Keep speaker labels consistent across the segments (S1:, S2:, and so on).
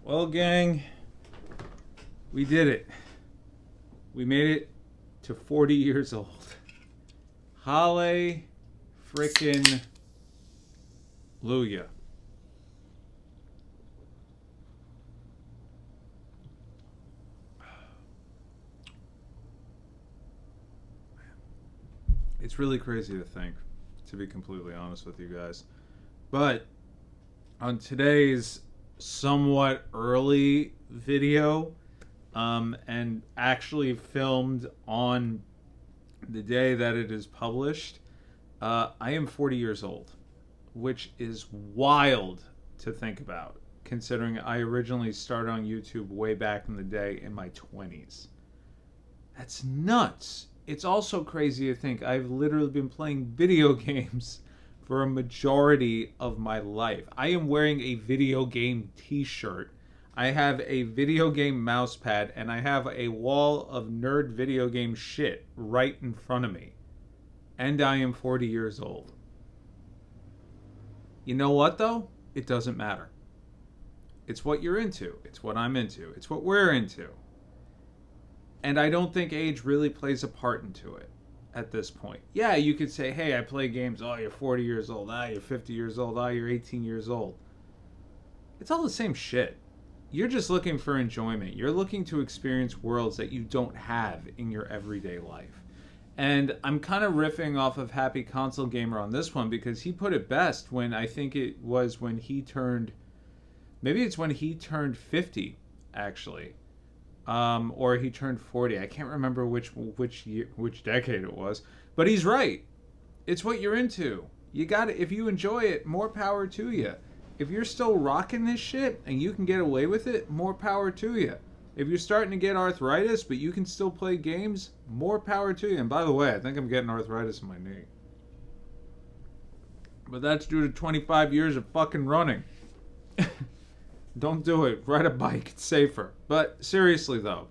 S1: Well, gang, we did it. We made it to 40 years old. Holly frickin' Luya. It's really crazy to think, to be completely honest with you guys. But on today's somewhat early video, and actually filmed on the day that it is published, I am 40 years old, which is wild to think about, considering I originally started on YouTube way back in the day in my 20s. That's nuts. It's also crazy to think I've literally been playing video games for a majority of my life. I am wearing a video game t-shirt. I have a video game mouse pad, and I have a wall of nerd video game shit right in front of me. And I am 40 years old. You know what, though? It doesn't matter. It's what you're into. It's what I'm into. It's what we're into. And I don't think age really plays a part into it at this point. Yeah, you could say, hey, I play games. Oh, you're 40 years old. Ah, you're 50 years old. Ah, you're 18 years old. It's all the same shit. You're just looking for enjoyment. You're looking to experience worlds that you don't have in your everyday life. And I'm kind of riffing off of Happy Console Gamer on this one because he put it best when I think it was when he turned, maybe it's when he turned 50, actually. Or he turned 40. I can't remember which year, which decade it was. But he's right. It's what you're into. You got it. If you enjoy it, more power to you. If you're still rocking this shit and you can get away with it, more power to you. If you're starting to get arthritis, but you can still play games, more power to you. And by the way, I think I'm getting arthritis in my knee. But that's due to 25 years of fucking running. Don't do it. Ride a bike. It's safer. But seriously, though,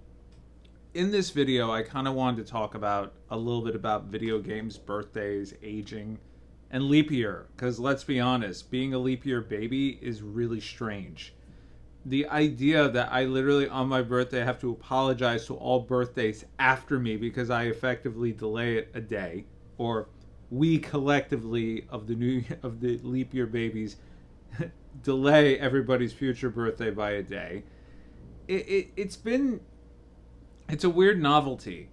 S1: in this video, I kind of wanted to talk about a little bit about video games, birthdays, aging, and leap year. Because let's be honest, being a leap year baby is really strange. The idea that I literally, on my birthday, have to apologize to all birthdays after me because I effectively delay it a day, or we collectively of the leap year babies delay everybody's future birthday by a day. It's a weird novelty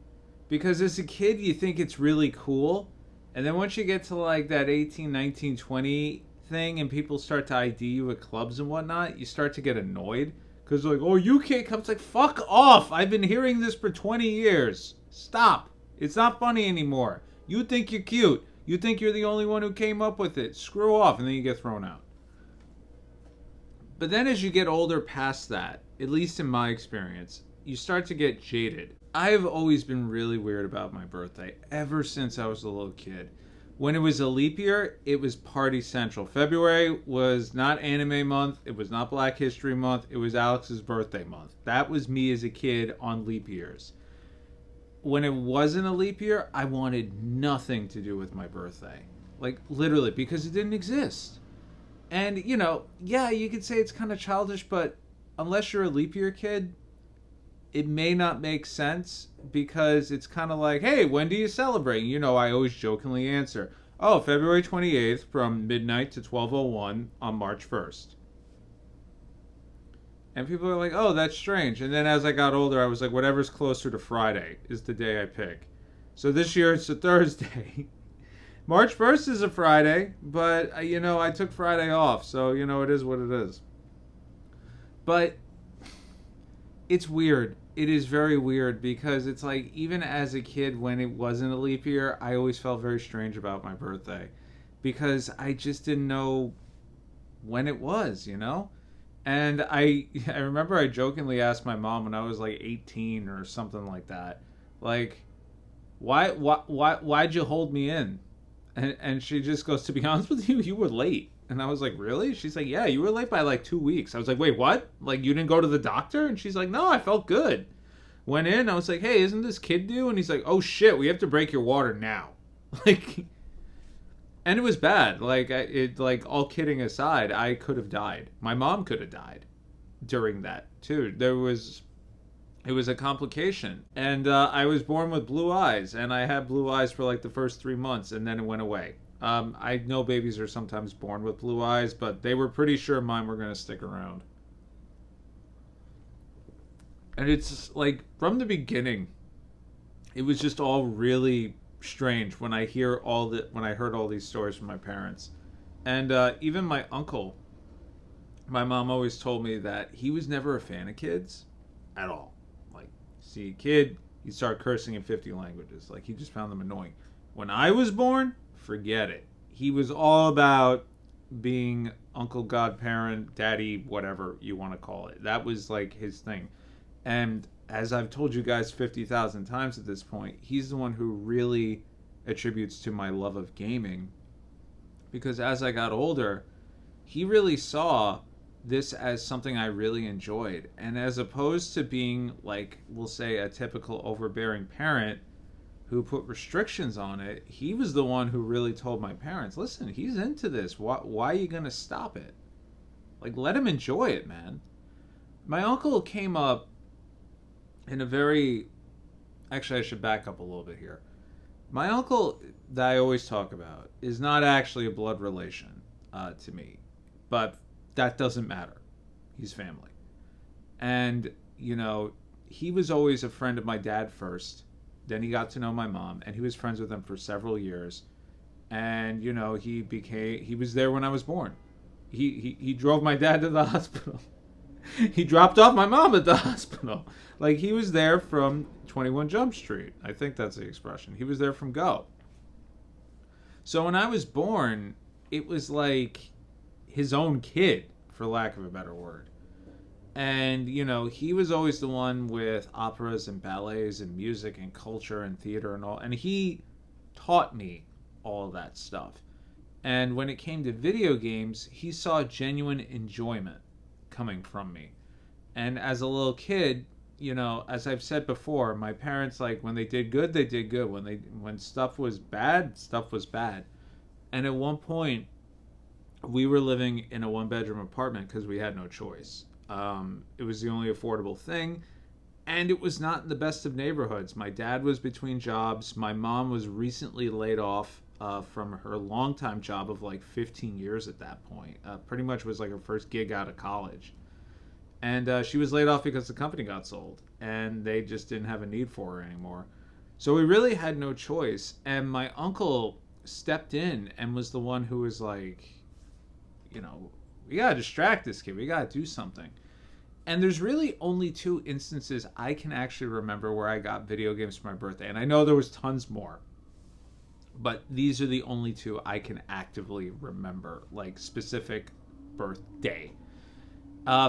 S1: because as a kid you think it's really cool, and then once you get to like that 18, 19, 20 thing and people start to ID you at clubs and whatnot, you start to get annoyed because like, oh, you can't come. It's like, fuck off. I've been hearing this for 20 years. Stop. It's not funny anymore. You think you're cute. You think you're the only one who came up with it. Screw off. And then you get thrown out. But then as you get older past that, at least in my experience, you start to get jaded. I've always been really weird about my birthday ever since I was a little kid. When it was a leap year, it was party central. February was not anime month. It was not Black History month. It was Alex's birthday month. That was me as a kid on leap years. When it wasn't a leap year, I wanted nothing to do with my birthday. Like, literally, because it didn't exist. And, you know, yeah, you could say it's kind of childish, but unless you're a leap year kid, it may not make sense because it's kind of like, hey, when do you celebrate? You know, I always jokingly answer, oh, February 28th from midnight to 12:01 on March 1st. And people are like, oh, that's strange. And then as I got older, I was like, whatever's closer to Friday is the day I pick. So this year it's a Thursday. March 1st is a Friday, but, you know, I took Friday off. So, you know, it is what it is. But it's weird. It is very weird because it's like, even as a kid when it wasn't a leap year, I always felt very strange about my birthday because I just didn't know when it was, you know? And I remember I jokingly asked my mom when I was like 18 or something like that, like, why'd you hold me in? And she just goes, to be honest with you, you were late. And I was like, really? She's like, yeah, you were late by like 2 weeks. I was like, wait, what? Like, you didn't go to the doctor? And she's like, no, I felt good. Went in, I was like, hey, isn't this kid due? And he's like, oh shit, we have to break your water now. Like, and it was bad. Like, all kidding aside, I could have died. My mom could have died. during that too. It was a complication, and I was born with blue eyes, and I had blue eyes for like the first 3 months, and then it went away. I know babies are sometimes born with blue eyes, but they were pretty sure mine were going to stick around. And it's like from the beginning, it was just all really strange when I heard all these stories from my parents, and even my uncle. My mom always told me that he was never a fan of kids at all. Like, see a kid, he'd start cursing in 50 languages. Like, he just found them annoying. When I was born, forget it. He was all about being uncle, godparent, daddy, whatever you want to call it. That was like his thing. And as I've told you guys 50,000 times at this point, he's the one who really attributes to my love of gaming. Because as I got older, he really saw this as something I really enjoyed. And as opposed to being, like, we'll say, a typical overbearing parent who put restrictions on it, he was the one who really told my parents, listen, he's into this. Why are you going to stop it? Like, let him enjoy it, man. My uncle came up in a very... Actually, I should back up a little bit here. My uncle that I always talk about is not actually a blood relation to me. But that doesn't matter. He's family. And, you know, he was always a friend of my dad first. Then he got to know my mom, and he was friends with them for several years. And, you know, he was there when I was born. He drove my dad to the hospital. He dropped off my mom at the hospital. Like, he was there from 21 Jump Street. I think that's the expression. He was there from go. So when I was born, it was like his own kid, for lack of a better word. And, you know, he was always the one with operas and ballets and music and culture and theater and all. And he taught me all that stuff. And when it came to video games, he saw genuine enjoyment coming from me. And as a little kid, you know, as I've said before, my parents, like, when they did good, they did good. When stuff was bad, stuff was bad. And at one point, we were living in a one-bedroom apartment because we had no choice. It was the only affordable thing, and it was not in the best of neighborhoods. My dad was between jobs. My mom was recently laid off from her longtime job of like 15 years at that point. Pretty much was like her first gig out of college. And she was laid off because the company got sold, and they just didn't have a need for her anymore. So we really had no choice, and my uncle stepped in and was the one who was like, you know, we gotta distract this kid. We gotta do something. And there's really only 2 instances I can actually remember where I got video games for my birthday. And I know there was tons more. But these are the only 2 I can actively remember, like specific birthday.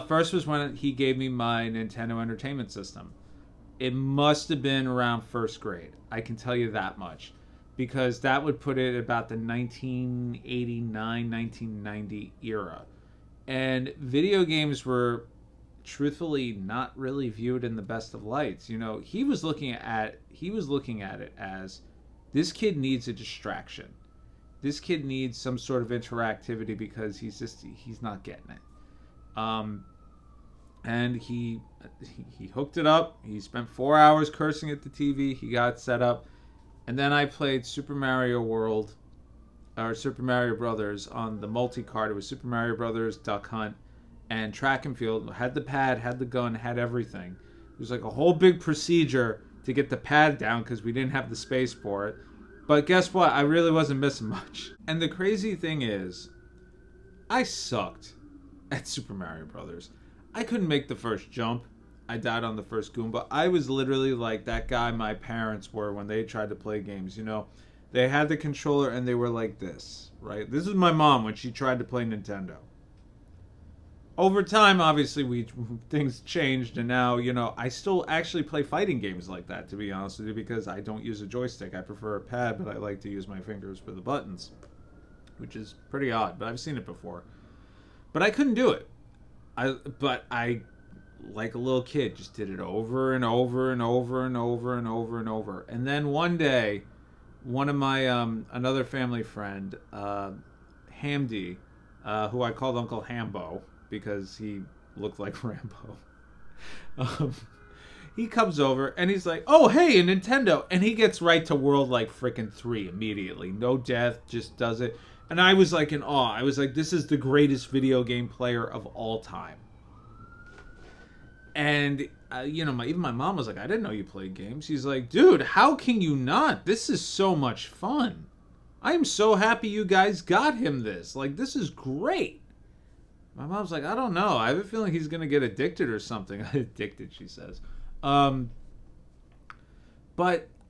S1: First was when he gave me my Nintendo Entertainment System. It must have been around first grade. I can tell you that much. Because that would put it about the 1989, 1990 era. And video games were truthfully not really viewed in the best of lights. You know, he was looking at it as, this kid needs a distraction. This kid needs some sort of interactivity because he's not getting it. And he hooked it up. He spent 4 hours cursing at the TV. He got set up. And then I played Super Mario World, or Super Mario Brothers on the multi-card. It was Super Mario Brothers, Duck Hunt, and Track and Field. Had the pad, had the gun, had everything. It was like a whole big procedure to get the pad down because we didn't have the space for it. But guess what? I really wasn't missing much. And the crazy thing is, I sucked at Super Mario Brothers. I couldn't make the first jump. I died on the first Goomba. I was literally like that guy my parents were when they tried to play games. You know, they had the controller and they were like this, right? This is my mom when she tried to play Nintendo. Over time, obviously, things changed, and now, you know, I still actually play fighting games like that, to be honest with you, because I don't use a joystick. I prefer a pad, but I like to use my fingers for the buttons, which is pretty odd, but I've seen it before. But I couldn't do it. But I, like a little kid, just did it over and over and over and over and over and over. And then one day, one of my, another family friend, Hamdi, who I called Uncle Hambo, because he looked like Rambo. Um, he comes over and he's like, "Oh, hey, a Nintendo," and he gets right to World like freaking 3 immediately. No death, just does it. And I was like in awe. I was like, "This is the greatest video game player of all time." And even my mom was like, "I didn't know you played games." She's like, "Dude, how can you not? This is so much fun. I am so happy you guys got him this. Like, this is great." My mom's like, "I don't know. I have a feeling he's going to get addicted or something." Addicted, she says. But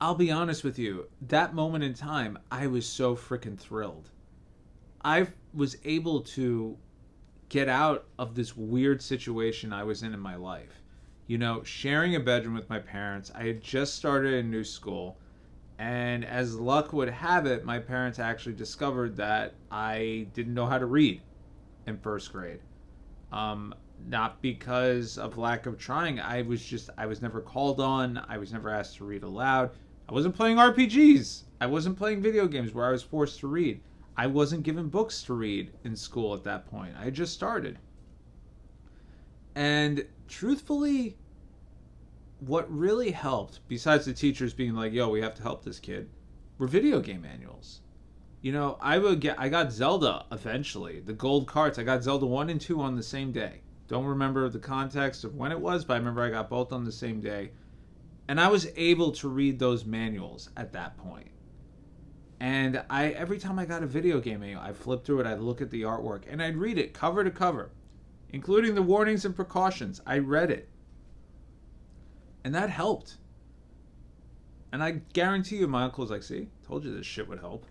S1: I'll be honest with you. That moment in time, I was so freaking thrilled. I was able to get out of this weird situation I was in my life. Sharing a bedroom with my parents. I had just started a new school. And as luck would have it, my parents actually discovered that I didn't know how to read in first grade. Not because of lack of trying. I was never called on. I was never asked to read aloud. I wasn't playing RPGs. I wasn't playing video games where I was forced to read. I wasn't given books to read in school at that point. I had just started. And truthfully, what really helped, besides the teachers being like, "Yo, we have to help this kid," were video game manuals. I got Zelda eventually, the gold carts. I got Zelda 1 and 2 on the same day. Don't remember the context of when it was, but I remember I got both on the same day. And I was able to read those manuals at that point. And every time I got a video game manual, I'd flip through it, I'd look at the artwork, and I'd read it cover to cover, including the warnings and precautions. I read it. And that helped. And I guarantee you, my uncle was like, "See, told you this shit would help."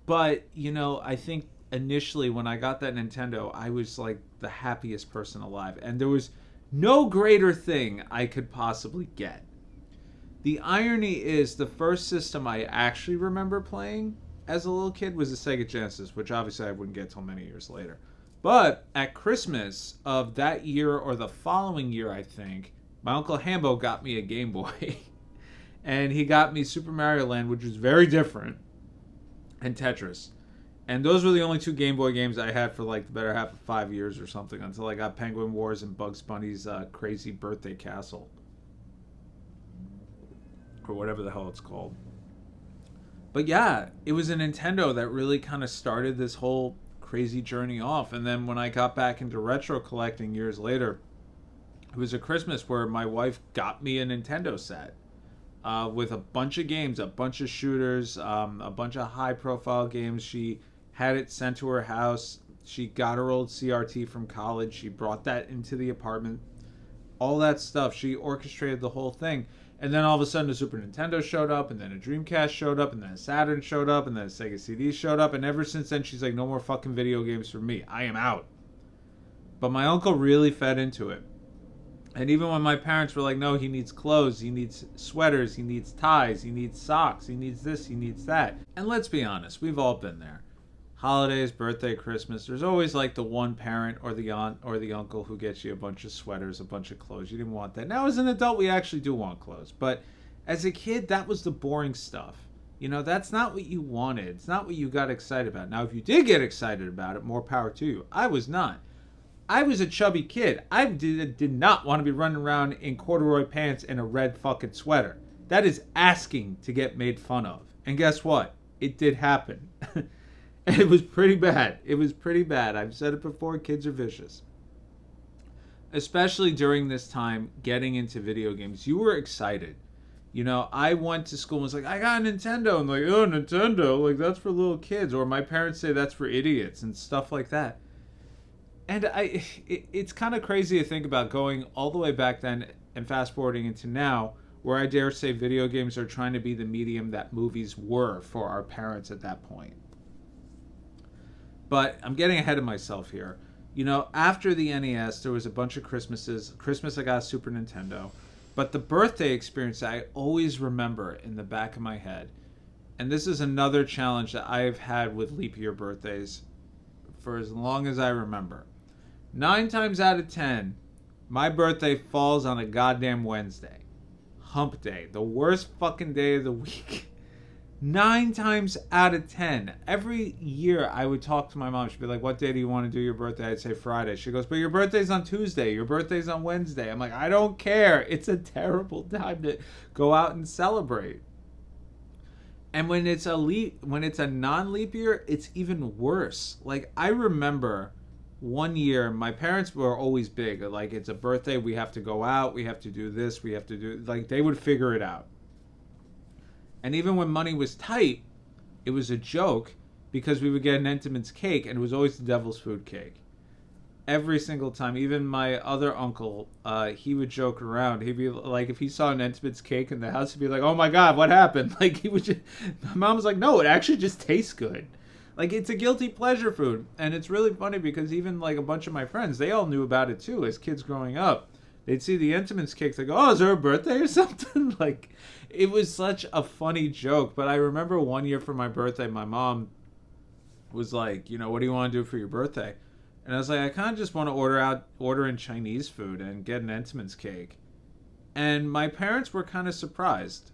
S1: But, I think initially when I got that Nintendo, I was like the happiest person alive. And there was no greater thing I could possibly get. The irony is the first system I actually remember playing as a little kid was the Sega Genesis, which obviously I wouldn't get till many years later. But at Christmas of that year or the following year, I think, my Uncle Hambo got me a Game Boy. And he got me Super Mario Land, which was very different, and Tetris. And those were the only 2 Game Boy games I had for like the better half of 5 years or something, until I got Penguin Wars and Bugs Bunny's Crazy Birthday Castle. Or whatever the hell it's called. But yeah, it was a Nintendo that really kind of started this whole crazy journey off. And then when I got back into retro collecting years later, it was a Christmas where my wife got me a Nintendo set. With a bunch of games, a bunch of shooters, a bunch of high-profile games. She had it sent to her house. She got her old CRT from college. She brought that into the apartment. All that stuff. She orchestrated the whole thing. And then all of a sudden, a Super Nintendo showed up, and then a Dreamcast showed up, and then a Saturn showed up, and then a Sega CD showed up. And ever since then, she's like, "No more fucking video games for me. I am out." But my uncle really fed into it. And even when my parents were like, "No, he needs clothes, he needs sweaters, he needs ties, he needs socks, he needs this, he needs that." And let's be honest, we've all been there. Holidays, birthday, Christmas, there's always like the one parent or the aunt or the uncle who gets you a bunch of sweaters, a bunch of clothes. You didn't want that. Now as an adult, we actually do want clothes. But as a kid, that was the boring stuff. That's not what you wanted. It's not what you got excited about. Now, if you did get excited about it, more power to you. I was not. I was a chubby kid. I did not want to be running around in corduroy pants and a red fucking sweater. That is asking to get made fun of. And guess what? It did happen. And it was pretty bad. It was pretty bad. I've said it before, kids are vicious. Especially during this time, getting into video games. You were excited. I went to school and was like, "I got a Nintendo." I'm like, "Oh, Nintendo? Like, that's for little kids." Or my parents say that's for idiots and stuff like that. And it's kind of crazy to think about going all the way back then and fast forwarding into now, where I dare say video games are trying to be the medium that movies were for our parents at that point. But I'm getting ahead of myself here. After the NES, there was a bunch of Christmases. Christmas, I got a Super Nintendo. But the birthday experience I always remember in the back of my head, and this is another challenge that I've had with leap year birthdays for as long as I remember. 9 times out of 10, my birthday falls on a goddamn Wednesday. Hump day. The worst fucking day of the week. 9 times out of 10, every year I would talk to my mom. She'd be like, what day do you want to do your birthday? I'd say Friday. She goes, but your birthday's on Tuesday. Your birthday's on Wednesday. I'm like, I don't care. It's a terrible time to go out and celebrate. And when it's a non-leap year, it's even worse. Like, I remember one year, my parents were always big. Like, it's a birthday, we have to go out, we have to do this, we have to do... Like, they would figure it out. And even when money was tight, it was a joke because we would get an Entenmann's cake, and it was always the devil's food cake. Every single time. Even my other uncle, he would joke around. He'd be like, if he saw an Entenmann's cake in the house, he'd be like, oh my God, what happened? Like, he would just... My mom was like, no, it actually just tastes good. Like, it's a guilty pleasure food. And it's really funny because even, like, a bunch of my friends, they all knew about it too as kids growing up. They'd see the Entenmann's cake, they go, oh, is there a birthday or something? Like, it was such a funny joke. But I remember one year for my birthday, my mom was like, you know, what do you want to do for your birthday? And I was like, I kind of just want to order in Chinese food and get an Entenmann's cake. And my parents were kind of surprised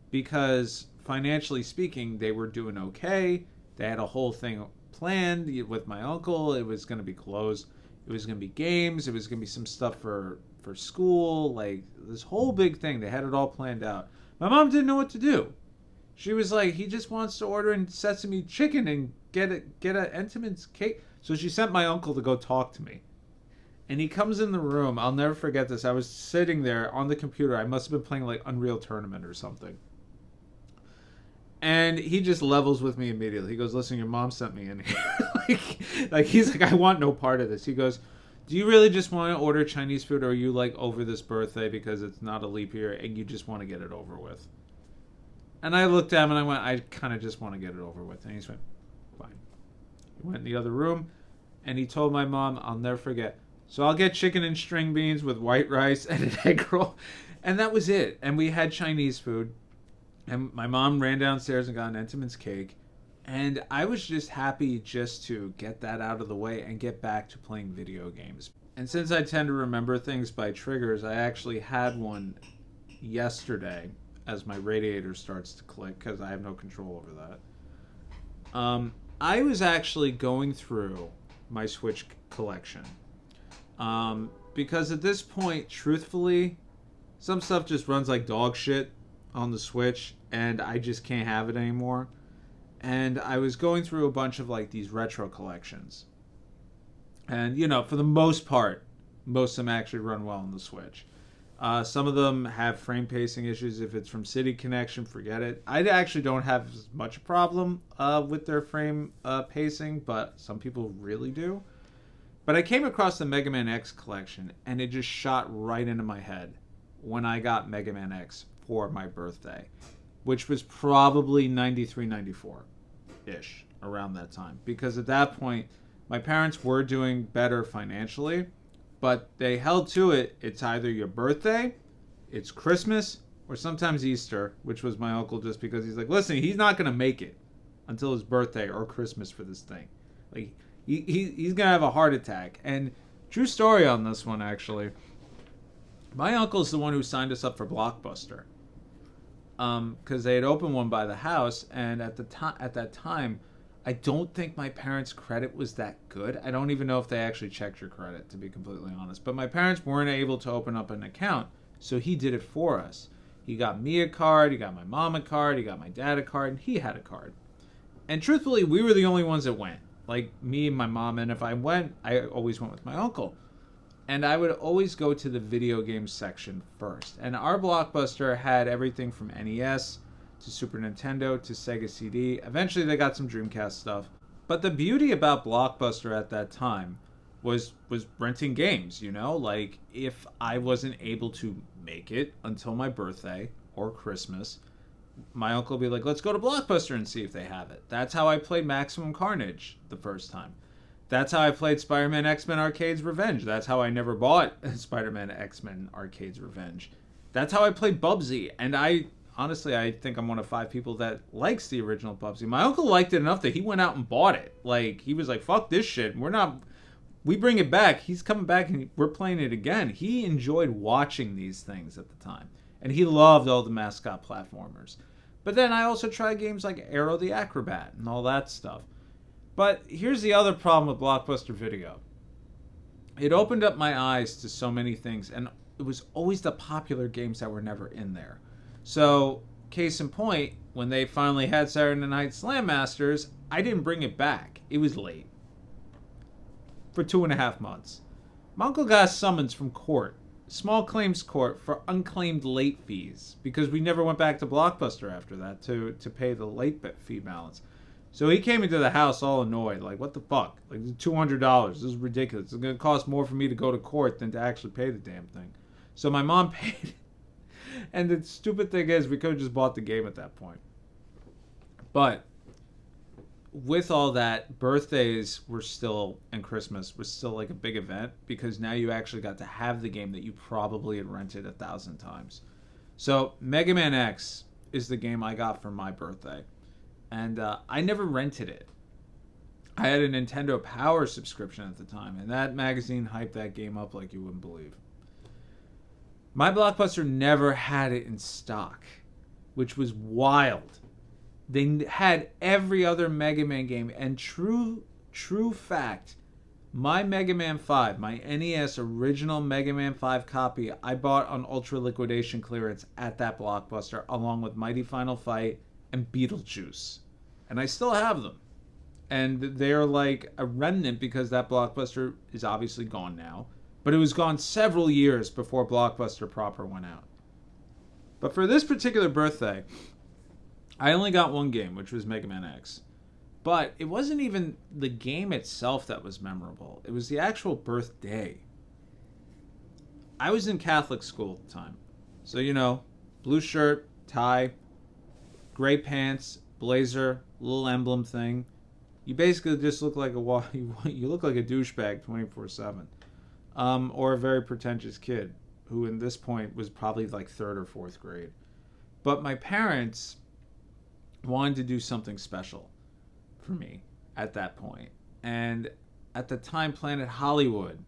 S1: because financially speaking, they were doing okay. They had a whole thing planned with my uncle. It was going to be clothes. It was going to be games. It was going to be some stuff for school. Like, this whole big thing. They had it all planned out. My mom didn't know what to do. She was like, he just wants to order in sesame chicken and get a Entenmann's cake. So she sent my uncle to go talk to me. And he comes in the room. I'll never forget this. I was sitting there on the computer. I must have been playing like Unreal Tournament or something. And he just levels with me immediately. He goes, listen, your mom sent me in here. like he's like, I want no part of this. He goes, do you really just want to order Chinese food, or are you like over this birthday because it's not a leap year and you just want to get it over with? And I looked at him and I went, I kind of just want to get it over with. And he just went, fine. He went in the other room and he told my mom, I'll never forget, so I'll get chicken and string beans with white rice and an egg roll. And that was it. And we had Chinese food. And my mom ran downstairs and got an Entenmann's cake. And I was just happy just to get that out of the way and get back to playing video games. And since I tend to remember things by triggers, I actually had one yesterday as my radiator starts to click because I have no control over that. I was actually going through my Switch collection. Because at this point, truthfully, some stuff just runs like dog shit on the Switch and I just can't have it anymore. And I was going through a bunch of like these retro collections. And, you know, for the most part, most of them actually run well on the Switch. Some of them have frame pacing issues. If it's from City Connection, forget it. I actually don't have as much a problem with their frame pacing, but some people really do. But I came across the Mega Man X collection, and it just shot right into my head when I got Mega Man X for my birthday, which was probably 93, 94-ish, around that time. Because at that point, my parents were doing better financially, but they held to it. It's either your birthday, it's Christmas, or sometimes Easter, which was my uncle, just because he's like, listen, he's not going to make it until his birthday or Christmas for this thing. Like, he's going to have a heart attack. And true story on this one, actually. My uncle's the one who signed us up for Blockbuster. Because they had opened one by the house, and at that time, I don't think my parents' credit was that good. I don't even know if they actually checked your credit, to be completely honest. But my parents weren't able to open up an account, so he did it for us. He got me a card, he got my mom a card, he got my dad a card, and he had a card. And truthfully, we were the only ones that went. Like, me and my mom, and if I went, I always went with my uncle. And I would always go to the video game section first. And our Blockbuster had everything from NES to Super Nintendo to Sega CD. Eventually they got some Dreamcast stuff. But the beauty about Blockbuster at that time was renting games, you know? Like, if I wasn't able to make it until my birthday or Christmas, my uncle would be like, let's go to Blockbuster and see if they have it. That's how I played Maximum Carnage the first time. That's how I played Spider-Man X-Men Arcade's Revenge. That's how I never bought Spider-Man X-Men Arcade's Revenge. That's how I played Bubsy. And honestly, I think I'm one of 5 people that likes the original Bubsy. My uncle liked it enough that he went out and bought it. Like, he was like, fuck this shit. We bring it back. He's coming back and we're playing it again. He enjoyed watching these things at the time. And he loved all the mascot platformers. But then I also tried games like Aero the Acrobat and all that stuff. But here's the other problem with Blockbuster Video. It opened up my eyes to so many things, and it was always the popular games that were never in there. So, case in point, when they finally had Saturday Night Slam Masters, I didn't bring it back. It was late. For 2.5 months. My uncle got a summons from court, small claims court, for unclaimed late fees, because we never went back to Blockbuster after that to pay the late fee balance. So he came into the house all annoyed, like, what the fuck? Like, $200. This is ridiculous. It's going to cost more for me to go to court than to actually pay the damn thing. So my mom paid it. And the stupid thing is, we could have just bought the game at that point. But with all that, birthdays were still, and Christmas was still like a big event, because now you actually got to have the game that you probably had rented 1,000 times. So Mega Man X is the game I got for my birthday. And I never rented it. I had a Nintendo Power subscription at the time, and that magazine hyped that game up like you wouldn't believe. My Blockbuster never had it in stock, which was wild. They had every other Mega Man game, and true fact, my Mega Man 5, my NES original Mega Man 5 copy, I bought on Ultra Liquidation clearance at that Blockbuster, along with Mighty Final Fight and Beetlejuice. And I still have them. And they're like a remnant, because that Blockbuster is obviously gone now. But it was gone several years before Blockbuster proper went out. But for this particular birthday, I only got one game, which was Mega Man X. But it wasn't even the game itself that was memorable. It was the actual birthday. I was in Catholic school at the time. So, you know, blue shirt, tie, gray pants, blazer, little emblem thing. You basically just look like you look like a douchebag 24/7. Or a very pretentious kid who, in this point, was probably like 3rd or 4th grade. But my parents wanted to do something special for me at that point. And at the time, Planet Hollywood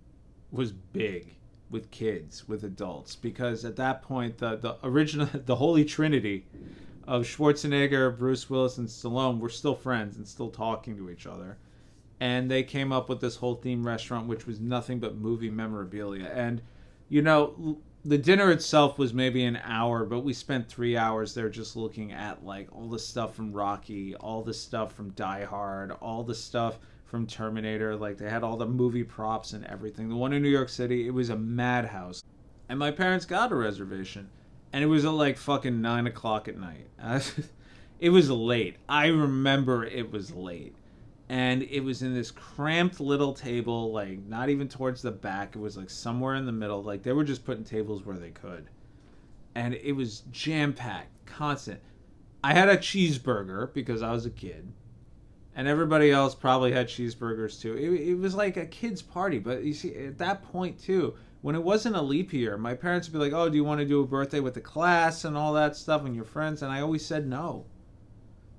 S1: was big with kids, with adults, because at that point, the original, the Holy Trinity of Schwarzenegger, Bruce Willis, and Stallone were still friends and still talking to each other. And they came up with this whole theme restaurant, which was nothing but movie memorabilia. And, you know, the dinner itself was maybe an hour, but we spent 3 hours there just looking at, like, all the stuff from Rocky, all the stuff from Die Hard, all the stuff from Terminator. Like, they had all the movie props and everything. The one in New York City, it was a madhouse. And my parents got a reservation. And it was at, like, fucking 9 o'clock at night. It was late. I remember it was late. And it was in this cramped little table, like, not even towards the back. It was, like, somewhere in the middle. Like, they were just putting tables where they could. And it was jam-packed, constant. I had a cheeseburger because I was a kid. And everybody else probably had cheeseburgers, too. It was like a kid's party. But, you see, at that point, too, when it wasn't a leap year, my parents would be like, oh, do you want to do a birthday with the class and all that stuff and your friends? And I always said no.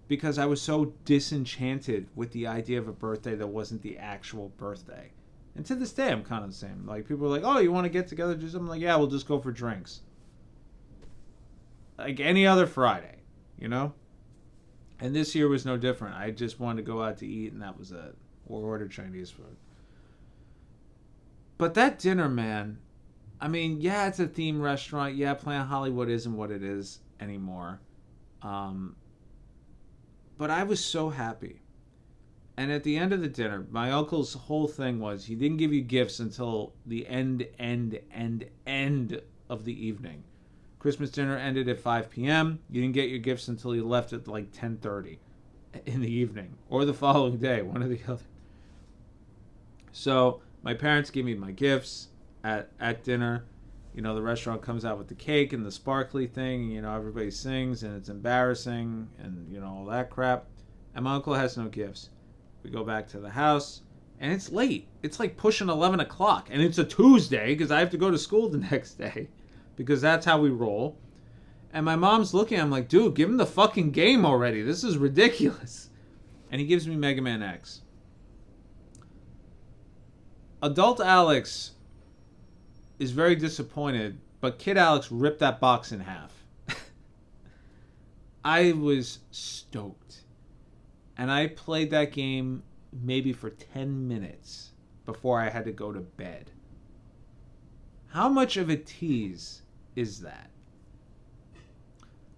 S1: Because I was so disenchanted with the idea of a birthday that wasn't the actual birthday. And to this day, I'm kind of the same. Like, people are like, oh, you want to get together, do something? Like, yeah, we'll just go for drinks. Like any other Friday, you know? And this year was no different. I just wanted to go out to eat, and that was it. Or order Chinese food. But that dinner, man, I mean, yeah, it's a theme restaurant. Yeah, Planet Hollywood isn't what it is anymore. But I was so happy. And at the end of the dinner, my uncle's whole thing was he didn't give you gifts until the end of the evening. Christmas dinner ended at 5 p.m. You didn't get your gifts until you left at like 10:30 in the evening. Or the following day, one or the other. So my parents gave me my gifts at dinner. You know, the restaurant comes out with the cake and the sparkly thing. You know, everybody sings and it's embarrassing and, you know, all that crap. And my uncle has no gifts. We go back to the house and it's late. It's like pushing 11 o'clock. And it's a Tuesday because I have to go to school the next day because that's how we roll. And my mom's looking. I'm like, dude, give him the fucking game already. This is ridiculous. And he gives me Mega Man X. Adult Alex is very disappointed, but Kid Alex ripped that box in half. I was stoked. And I played that game maybe for 10 minutes before I had to go to bed. How much of a tease is that?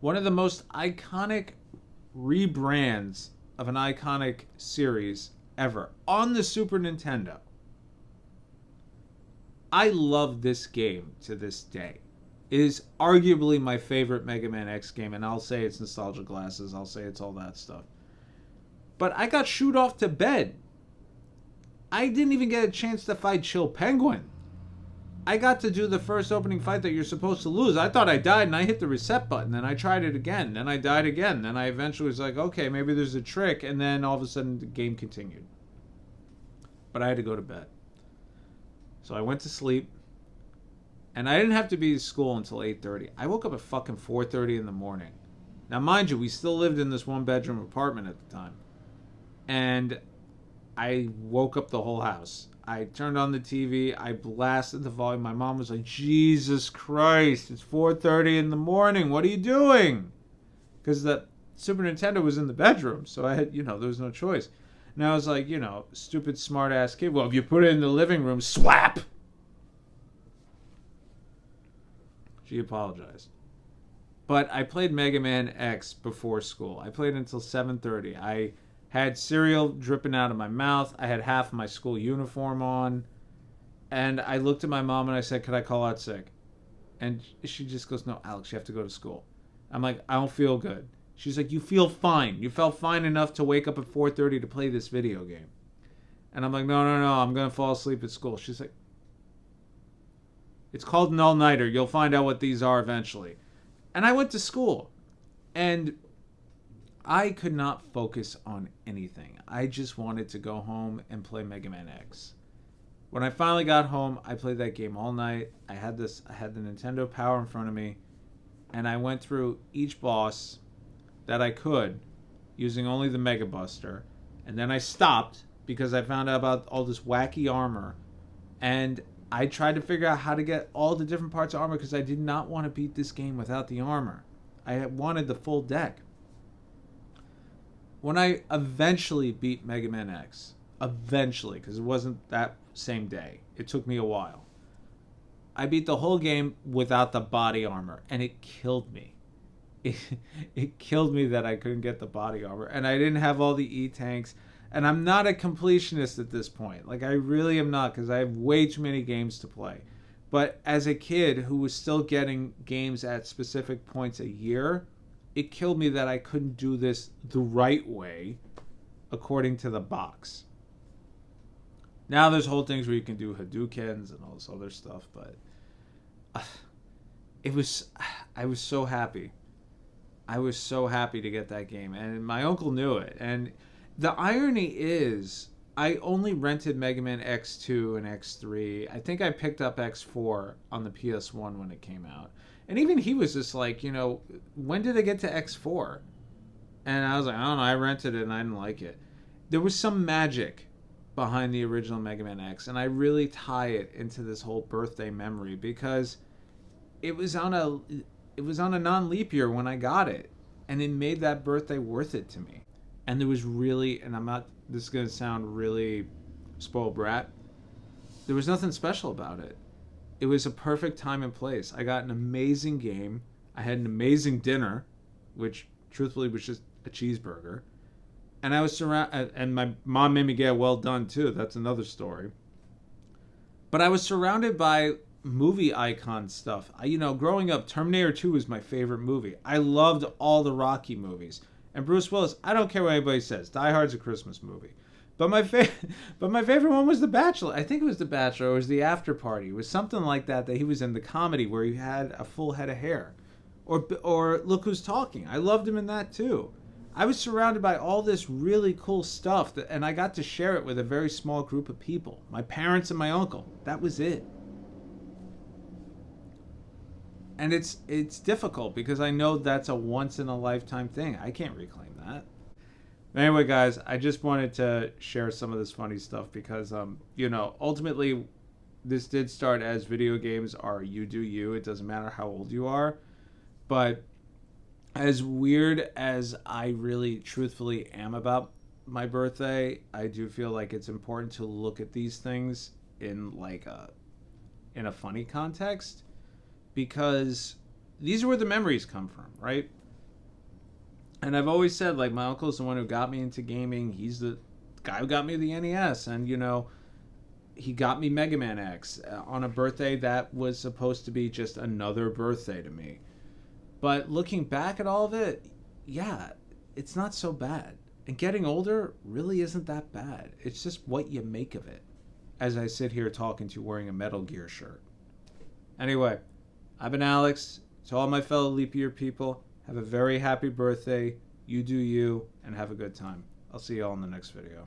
S1: One of the most iconic rebrands of an iconic series ever on the Super Nintendo. I love this game to this day. It is arguably my favorite Mega Man X game, and I'll say it's nostalgia glasses, I'll say it's all that stuff. But I got shooed off to bed. I didn't even get a chance to fight Chill Penguin. I got to do the first opening fight that you're supposed to lose. I thought I died, and I hit the reset button, and I tried it again. Then I died again. Then I eventually was like, okay, maybe there's a trick, and then all of a sudden the game continued. But I had to go to bed. So I went to sleep, and I didn't have to be at school until 8:30. I woke up at fucking 4:30 in the morning. Now, mind you, we still lived in this one-bedroom apartment at the time. And I woke up the whole house. I turned on the TV. I blasted the volume. My mom was like, Jesus Christ, it's 4:30 in the morning. What are you doing? Because the Super Nintendo was in the bedroom. So I had, there was no choice. And I was like, stupid smart-ass kid. Well, if you put it in the living room, slap! She apologized. But I played Mega Man X before school. I played until 7:30. I had cereal dripping out of my mouth. I had half of my school uniform on. And I looked at my mom and I said, could I call out sick? And she just goes, no, Alex, you have to go to school. I'm like, I don't feel good. She's like, you feel fine. You felt fine enough to wake up at 4:30 to play this video game. And I'm like, no, I'm going to fall asleep at school. She's like, it's called an all-nighter. You'll find out what these are eventually. And I went to school. And I could not focus on anything. I just wanted to go home and play Mega Man X. When I finally got home, I played that game all night. I had the Nintendo Power in front of me, and I went through each boss that I could using only the Mega Buster. And then I stopped because I found out about all this wacky armor, and I tried to figure out how to get all the different parts of armor because I did not want to beat this game without the armor. I wanted the full deck. When I eventually beat Mega Man X, because it wasn't that same day, it took me a while, I beat the whole game without the body armor, and it killed me. It killed me that I couldn't get the body armor, and I didn't have all the E-tanks, and I'm not a completionist at this point. Like, I really am not, because I have way too many games to play. But as a kid who was still getting games at specific points a year, it killed me that I couldn't do this the right way according to the box. Now there's whole things where you can do Hadoukens and all this other stuff, but I was so happy. I was so happy to get that game, and my uncle knew it. And the irony is, I only rented Mega Man X2 and X3. I think I picked up X4 on the PS1 when it came out. And even he was just like, when did I get to X4? And I was like, I don't know, I rented it and I didn't like it. There was some magic behind the original Mega Man X, and I really tie it into this whole birthday memory because it was on a non-leap year when I got it, and it made that birthday worth it to me. And there was really, and this is going to sound really spoiled brat, there was nothing special about it. It was a perfect time and place. I got an amazing game. I had an amazing dinner, which truthfully was just a cheeseburger. And I was surrounded, and my mom made me get well done too. That's another story. But I was surrounded by movie icon stuff. Growing up, Terminator 2 was my favorite movie. I loved all the Rocky movies. And Bruce Willis, I don't care what anybody says. Die Hard's a Christmas movie. But my favorite one was The Bachelor. I think it was The Bachelor. It was The After Party. It was something like that he was in, the comedy where he had a full head of hair. Or Look Who's Talking. I loved him in that too. I was surrounded by all this really cool stuff, and I got to share it with a very small group of people. My parents and my uncle. That was it. And it's difficult because I know that's a once-in-a-lifetime thing. I can't reclaim that. Anyway, guys, I just wanted to share some of this funny stuff because, ultimately, this did start as video games are you do you. It doesn't matter how old you are. But As weird as I really truthfully am about my birthday, I do feel like it's important to look at these things in like a funny context, because these are where the memories come from, right? And I've always said, like, my uncle's the one who got me into gaming. He's the guy who got me the NES, and he got me Mega Man X on a birthday that was supposed to be just another birthday to me. But looking back at all of it, yeah, it's not so bad. And getting older really isn't that bad. It's just what you make of it. As I sit here talking to you wearing a Metal Gear shirt. Anyway, I've been Alex. To all my fellow leap year people, have a very happy birthday. You do you, and have a good time. I'll see you all in the next video.